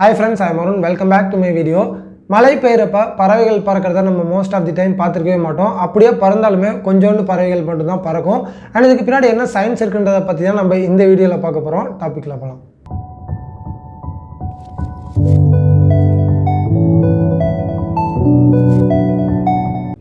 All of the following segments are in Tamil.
Hi friends, I am Arun. Welcome back to my video. மழை பெய்யறப்ப பறவைகள் பறக்கிறத நம்ம மோஸ்ட் ஆஃப் தி டைம் பார்த்துருக்கவே மாட்டோம். அப்படியே பறந்தாலுமே கொஞ்சோண்டு பறவைகள் மட்டும் தான் பறக்கும். அண்ட் இதுக்கு பின்னாடி என்ன சயின்ஸ் இருக்குன்றதை பற்றி தான் நம்ம இந்த வீடியோவில் பார்க்க போகிறோம். டாப்பிக்கில் போகலாம்.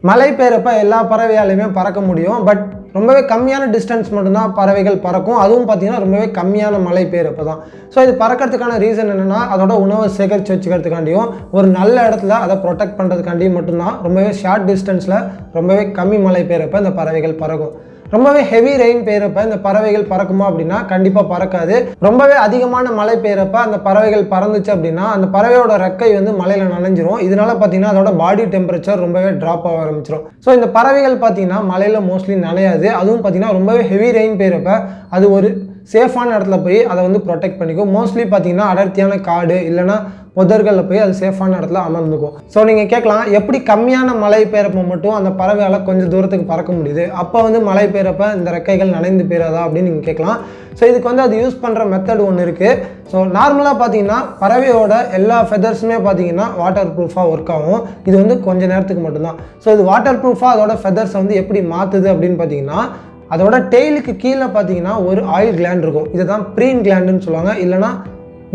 மழை பெய்யறப்ப எல்லா பறவையாலையுமே பறக்க முடியும். பட் ரொம்பவே கம்மியான டிஸ்டன்ஸ் மட்டும்தான் பறவைகள் பறக்கும். அதுவும் பார்த்திங்கன்னா ரொம்பவே கம்மியான மழை பெய்யறப்ப தான். ஸோ இது பறக்கிறதுக்கான ரீசன் என்னென்னா அதோட உணவை சேகரித்து வச்சுக்கிறதுக்காண்டியும் ஒரு நல்ல இடத்துல அதை ப்ரொடெக்ட் பண்ணுறதுக்காண்டியும் மட்டும்தான் ரொம்பவே ஷார்ட் டிஸ்டன்ஸில் ரொம்பவே கம்மி மழை பெய்யறப்ப இந்த பறவைகள் பறக்கும். ரொம்பவே ஹெவி ரெயின் பெய்யறப்ப இந்த பறவைகள் பறக்குமா அப்படின்னா கண்டிப்பாக பறக்காது. ரொம்பவே அதிகமான மழை பெய்யறப்ப அந்த பறவைகள் பறந்துச்சு அப்படின்னா அந்த பறவையோட ரெக்கை வந்து மழையில் நனைஞ்சிரும். இதனால பார்த்தீங்கன்னா அதோட பாடி டெம்பரேச்சர் ரொம்பவே ட்ராப் ஆக ஆரம்பிச்சிடும். ஸோ இந்த பறவைகள் பார்த்தீங்கன்னா மழையில் மோஸ்ட்லி நனையாது. அதுவும் பார்த்தீங்கன்னா ரொம்பவே ஹெவி ரெயின் பெய்யறப்ப அது ஒரு சேஃபான இடத்துல போய் அதை வந்து ப்ரொடெக்ட் பண்ணிக்கும். மோஸ்ட்லி பார்த்தீங்கன்னா அடர்த்தியான காடு இல்லைனா புதர்களில் போய் அது சேஃபான இடத்துல அமர்ந்துக்கும். ஸோ நீங்கள் கேட்கலாம், எப்படி கம்மியான மழை பெய்யறப்ப மட்டும் அந்த பறவையால் கொஞ்சம் தூரத்துக்கு பறக்க முடியுது, அப்போ வந்து மழை பெய்யறப்ப இந்த ரெக்கைகள் நனைந்து போயிடாதா அப்படின்னு நீங்கள் கேட்கலாம். ஸோ இதுக்கு வந்து அது யூஸ் பண்ணுற மெத்தட் ஒன்று இருக்குது. ஸோ நார்மலாக பார்த்தீங்கன்னா பறவையோட எல்லா ஃபெதர்ஸுமே பார்த்தீங்கன்னா வாட்டர் ப்ரூஃபாக ஒர்க் ஆகும். இது வந்து கொஞ்சம் நேரத்துக்கு மட்டும்தான். ஸோ இது வாட்டர் ப்ரூஃபாக அதோட ஃபெதர்ஸை வந்து எப்படி மாற்றுது அப்படின்னு பார்த்தீங்கன்னா அதோட டெய்லுக்கு கீழே பார்த்தீங்கன்னா ஒரு ஆயில் கிளாண்ட் இருக்கும். இதை தான் ப்ரீன் கிளாண்டுன்னு சொல்லுவாங்க, இல்லைனா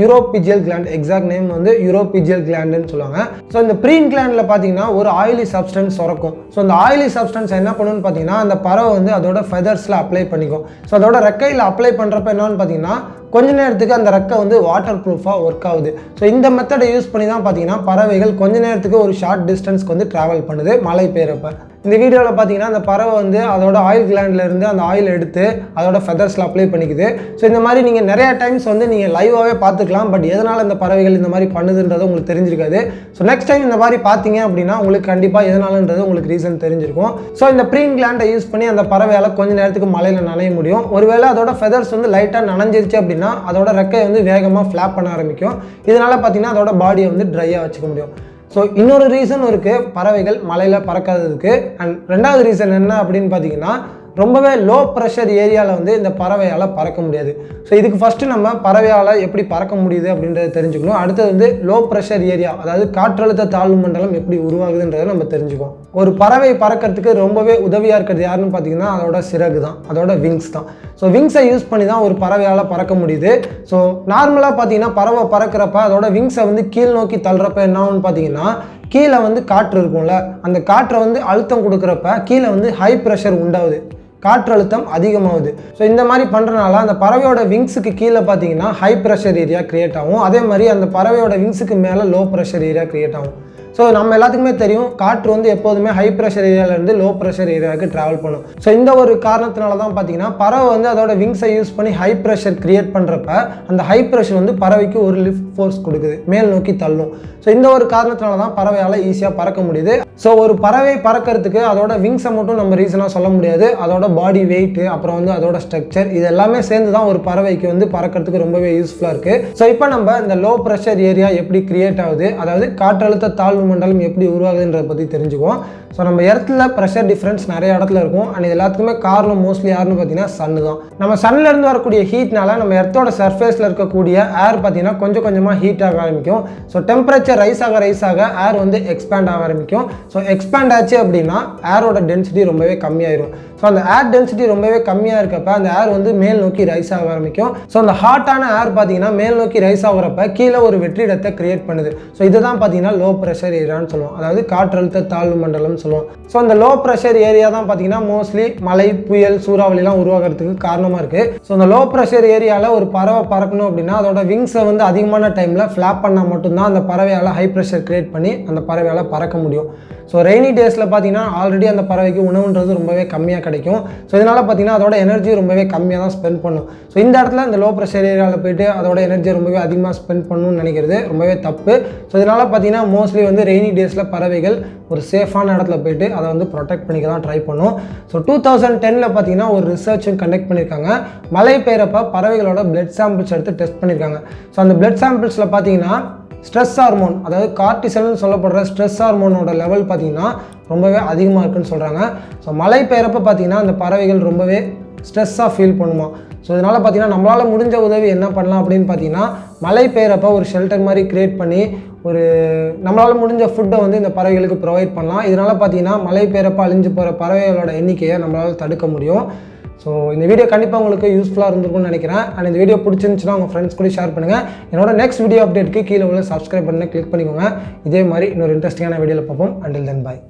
யூரோபிஜியல் கிளாண்ட். எக்ஸாக்ட் நேம் வந்து யூரோபிஜியல் கிளாண்டுன்னு சொல்லுவாங்க. ஸோ இந்த ப்ரீன் கிளாண்டில் பார்த்தீங்கன்னா ஒரு ஆயிலி சப்ஸ்டன்ஸ் சுரக்கும். ஸோ அந்த ஆயிலி சப்ஸ்டன்ஸ் என்ன பண்ணுன்னு பார்த்தீங்கன்னா அந்த பறவை வந்து அதோட ஃபெதர்ஸில் அப்ளை பண்ணிக்கும். ஸோ அதோட ரெக்கையில் அப்ளை பண்ணுறப்ப என்னன்னு பார்த்தீங்கன்னா கொஞ்ச நேரத்துக்கு அந்த ரெக்கை வந்து வாட்டர் ப்ரூஃபாக ஒர்க் ஆகுது. ஸோ இந்த மெத்தடை யூஸ் பண்ணி தான் பார்த்தீங்கன்னா பறவைகள் கொஞ்ச நேரத்துக்கு ஒரு ஷார்ட் டிஸ்டன்ஸ்க்கு வந்து ட்ராவல் பண்ணுது மழை பெய்யறப்ப. இந்த வீடியோவில் பார்த்தீங்கன்னா அந்த பறவை வந்து அதோட ஆயில் கிளாண்ட்லேருந்து அந்த ஆயில் எடுத்து அதோட ஃபெதர்ஸில் அப்ளை பண்ணிக்குது. ஸோ இந்த மாதிரி நீங்கள் நிறையா டைம்ஸ் வந்து நீங்கள் லைவாகவே பார்த்துக்கலாம். பட் எதனால் இந்த பறவைகள் இந்த மாதிரி பண்ணுதுன்றது உங்களுக்கு தெரிஞ்சிருக்காது. ஸோ நெக்ஸ்ட் டைம் இந்த மாதிரி பார்த்தீங்க அப்படின்னா உங்களுக்கு கண்டிப்பாக எதனாலன்றது உங்களுக்கு ரீசன் தெரிஞ்சிருக்கும். ஸோ இந்த ப்ரீன் கிளாண்டை யூஸ் பண்ணி அந்த பறவையால் கொஞ்ச நேரத்துக்கு மழையில் நனைய முடியும். ஒருவேளை அதோட ஃபெதர்ஸ் வந்து லைட்டாக நனைஞ்சிருச்சு அப்படின்னா அதோட ரெக்கை வந்து வேகமாக ஃப்ளாப் பண்ண ஆரம்பிக்கும். இதனால் பார்த்தீங்கன்னா அதோட பாடியை வந்து ட்ரையாக வச்சுக்க முடியும். ஸோ இன்னொரு ரீசன் இருக்குது பறவைகள் மழையில் பறக்காததுக்கு. அண்ட் ரெண்டாவது ரீசன் என்ன அப்படின்னு பார்த்தீங்கன்னா ரொம்பவே லோ ப்ரெஷர் ஏரியாவில் வந்து இந்த பறவையால் பறக்க முடியாது. ஸோ இதுக்கு ஃபஸ்ட்டு நம்ம பறவையால் எப்படி பறக்க முடியுது அப்படின்றத தெரிஞ்சுக்கணும். அடுத்தது வந்து லோ ப்ரெஷர் ஏரியா, அதாவது காற்றழுத்த தாழ்வு மண்டலம் எப்படி உருவாகுதுன்றதை நம்ம தெரிஞ்சுக்கோம். ஒரு பறவை பறக்கிறதுக்கு ரொம்பவே உதவியாக இருக்கிறது யாருன்னு பார்த்தீங்கன்னா அதோட சிறகு தான், அதோட விங்ஸ் தான். ஸோ விங்ஸை யூஸ் பண்ணி தான் ஒரு பறவையால் பறக்க முடியுது. ஸோ நார்மலாக பார்த்தீங்கன்னா பறவை பறக்கிறப்ப அதோட விங்ஸை வந்து கீழ் நோக்கி தள்ளுறப்ப என்ன ஆகும்னு பார்த்தீங்கன்னா கீழே வந்து காற்று இருக்கும்ல, அந்த காற்றை வந்து அழுத்தம் கொடுக்குறப்ப கீழே வந்து ஹை ப்ரெஷர் உண்டாகுது, காற்றழுத்தம் அதிகமாகுது. ஸோ இந்த மாதிரி பண்ணுறனால அந்த பறவையோட விங்ஸுக்கு கீழே பார்த்தீங்கன்னா ஹை ப்ரெஷர் ஏரியா க்ரியேட் ஆகும். அதே மாதிரி அந்த பறவையோட விங்ஸுக்கு மேலே லோ ப்ரெஷர் ஏரியா க்ரியேட் ஆகும். ஸோ நம்ம எல்லாத்துக்குமே தெரியும் காற்று வந்து எப்போதுமே ஹை ப்ரெஷர் ஏரியாவிலேருந்து லோ ப்ரெஷர் ஏரியாவுக்கு ட்ராவல் பண்ணும். ஸோ இந்த ஒரு காரணத்தினால தான் பார்த்தீங்கன்னா பறவை வந்து அதோட விங்ஸை யூஸ் பண்ணி ஹை ப்ரெஷர் கிரியேட் பண்ணுறப்ப அந்த ஹை ப்ரெஷர் வந்து பறவைக்கு ஒரு லிஃப்ட் ஃபோர்ஸ் கொடுக்குது, மேல் நோக்கி தள்ளும். ஸோ இந்த ஒரு காரணத்தினால தான் பறவையால் ஈஸியாக பறக்க முடியுது. ஸோ ஒரு பறவை பறக்கிறதுக்கு அதோட விங்ஸை மட்டும் நம்ம ரீசனாக சொல்ல முடியாது. அதோட பாடி வெயிட்டு, அப்புறம் வந்து அதோட ஸ்ட்ரக்சர், இது எல்லாமே சேர்ந்து தான் ஒரு பறவைக்கு வந்து பறக்கிறதுக்கு ரொம்பவே யூஸ்ஃபுல்லாக இருக்குது. ஸோ இப்போ நம்ம இந்த லோ ப்ரெஷர் ஏரியா எப்படி கிரியேட் ஆகுது, அதாவது காற்றழுத்த தாழ்வு மண்டலம் எப்படி உருவாகுதுன்றதை பற்றி தெரிஞ்சுக்குவோம். ஸோ நம்ம இடத்துல ப்ரெஷர் டிஃப்ரென்ஸ் நிறைய இடத்துல இருக்கும். அண்ட் இது எல்லாத்துக்குமே காரணம் மோஸ்ட்லி யாருன்னு பார்த்தீங்கன்னா சன்னு தான். நம்ம சன்லேருந்து வரக்கூடிய ஹீட்னால நம்ம எர்த்தோட சர்ஃபேஸில் இருக்கக்கூடிய ஏர் பார்த்தீங்கன்னா கொஞ்சம் கொஞ்சமாக ஹீட் ஆக ஆரம்பிக்கும். ஸோ டெம்பரேச்சர் ரைஸ் ஆக ஏர் வந்து எக்ஸ்பேண்ட் ஆக ஆரம்பிக்கும். ஸோ எக்ஸ்பேண்ட் ஆச்சு அப்படின்னா ஏரோட டென்சிட்டி ரொம்பவே கம்மியாயிரும். ஸோ அந்த ஏர் டென்சிட்டி ரொம்பவே கம்மியாக இருக்கப்ப அந்த ஏர் வந்து மேல் நோக்கி ரைஸ் ஆக ஆரம்பிக்கும். ஸோ அந்த ஹாட்டான ஏர் பார்த்தீங்கன்னா மேல் நோக்கி ரைஸ் ஆகிறப்ப கீழே ஒரு வெற்றிடத்தை கிரியேட் பண்ணுது. ஸோ இதுதான் பார்த்தீங்கன்னா லோ ப்ரெஷர் ஏரியான்னு சொல்லுவோம், அதாவது காற்றழுத்த தாழ்வு மண்டலம் சொல்லுவோம். ஸோ அந்த லோ ப்ரெஷர் ஏரியா தான் பார்த்தீங்கன்னா மோஸ்ட்லி மழை, புயல், சூறாவளிலாம் உருவாகிறதுக்கு காரணமாக இருக்குது. ஸோ அந்த லோ ப்ரெஷர் ஏரியாவில் ஒரு பறவை பறக்கணும் அப்படின்னா அதோட விங்ஸை வந்து அதிகமான டைமில் ஃப்ளாப் பண்ணால் மட்டும்தான் அந்த பறவையால் ஹை ப்ரெஷர் கிரியேட் பண்ணி அந்த பறவையால் பறக்க முடியும். ஸோ ரெய்னி டேஸில் பார்த்தீங்கன்னா ஆல்ரெடி அந்த பறவைக்கு உணவுன்றது ரொம்பவே கம்மியாக கிடைக்கும். ஸோ இதனால் பார்த்தீங்கன்னா அதோட எனர்ஜி ரொம்பவே கம்மியாக தான் ஸ்பெண்ட் பண்ணும். ஸோ இந்த இடத்துல இந்த லோ ப்ரெஷர் ஏரியாவில் போய்ட்டு அதோட எனர்ஜியை ரொம்பவே அதிகமாக ஸ்பெண்ட் பண்ணணும்னு நினைக்கிறது ரொம்பவே தப்பு. ஸோ இதனால் பார்த்தீங்கன்னா மோஸ்ட்லி வந்து ரெய்னி டேஸில் பறவைகள் ஒரு சேஃபான இடத்துல போய்ட்டு அதை வந்து ப்ரொடெக்ட் பண்ணிக்க தான் ட்ரை பண்ணும். ஸோ 2010 பார்த்தீங்கன்னா ஒரு ரிசர்ச்சும் கண்டக்ட் பண்ணியிருக்காங்க. மழை பெய்யறப்ப பறவைகளோட பிளட் சாம்பிள்ஸ் எடுத்து டெஸ்ட் பண்ணியிருக்காங்க. ஸோ அந்த பிளட் சாம்பிள்ஸில் பார்த்தீங்கன்னா ஸ்ட்ரெஸ் ஹார்மோன், அதாவது கார்டிசல்னு சொல்லப்படுற ஸ்ட்ரெஸ் ஹார்மோனோட லெவல் பார்த்தீங்கன்னா ரொம்பவே அதிகமாக இருக்குன்னு சொல்கிறாங்க. ஸோ மழை பெய்யறப்ப பார்த்தீங்கன்னா அந்த பறவைகள் ரொம்பவே ஸ்ட்ரெஸ்ஸாக ஃபீல் பண்ணுமா. ஸோ இதனால் பார்த்திங்கன்னா நம்மளால் முடிஞ்ச உதவி என்ன பண்ணலாம் அப்படின்னு பார்த்தீங்கன்னா மழை பெய்கிறப்ப ஒரு ஷெல்டர் மாதிரி க்ரியேட் பண்ணி ஒரு நம்மளால் முடிஞ்ச ஃபுட்டை வந்து இந்த பறவைகளுக்கு ப்ரொவைட் பண்ணலாம். இதனால் பார்த்திங்கன்னா மழை பெய்கிறப்ப அழிஞ்சு போகிற பறவைகளோட எண்ணிக்கையை நம்மளால் தடுக்க முடியும். ஸோ இந்த வீடியோ கண்டிப்பாக உங்களுக்கு யூஸ்ஃபுல்லாக இருந்திருக்கும்னு நினைக்கிறேன். அண்ட் இந்த வீடியோ பிடிச்சிருந்துச்சுன்னா உங்கள் ஃப்ரெண்ட்ஸ் கூட ஷேர் பண்ணுங்கள். என்னோட நெக்ஸ்ட் வீடியோ அப்டேட்டுக்கு கீழே உள்ள சப்ஸ்கிரைப் பண்ணி கிளிக் பண்ணிக்கோங்க. இதே மாதிரி இன்னொரு இன்ட்ரெஸ்டிங்கான வீடியோவில் பார்ப்போம். அண்டில் தென் பாய்.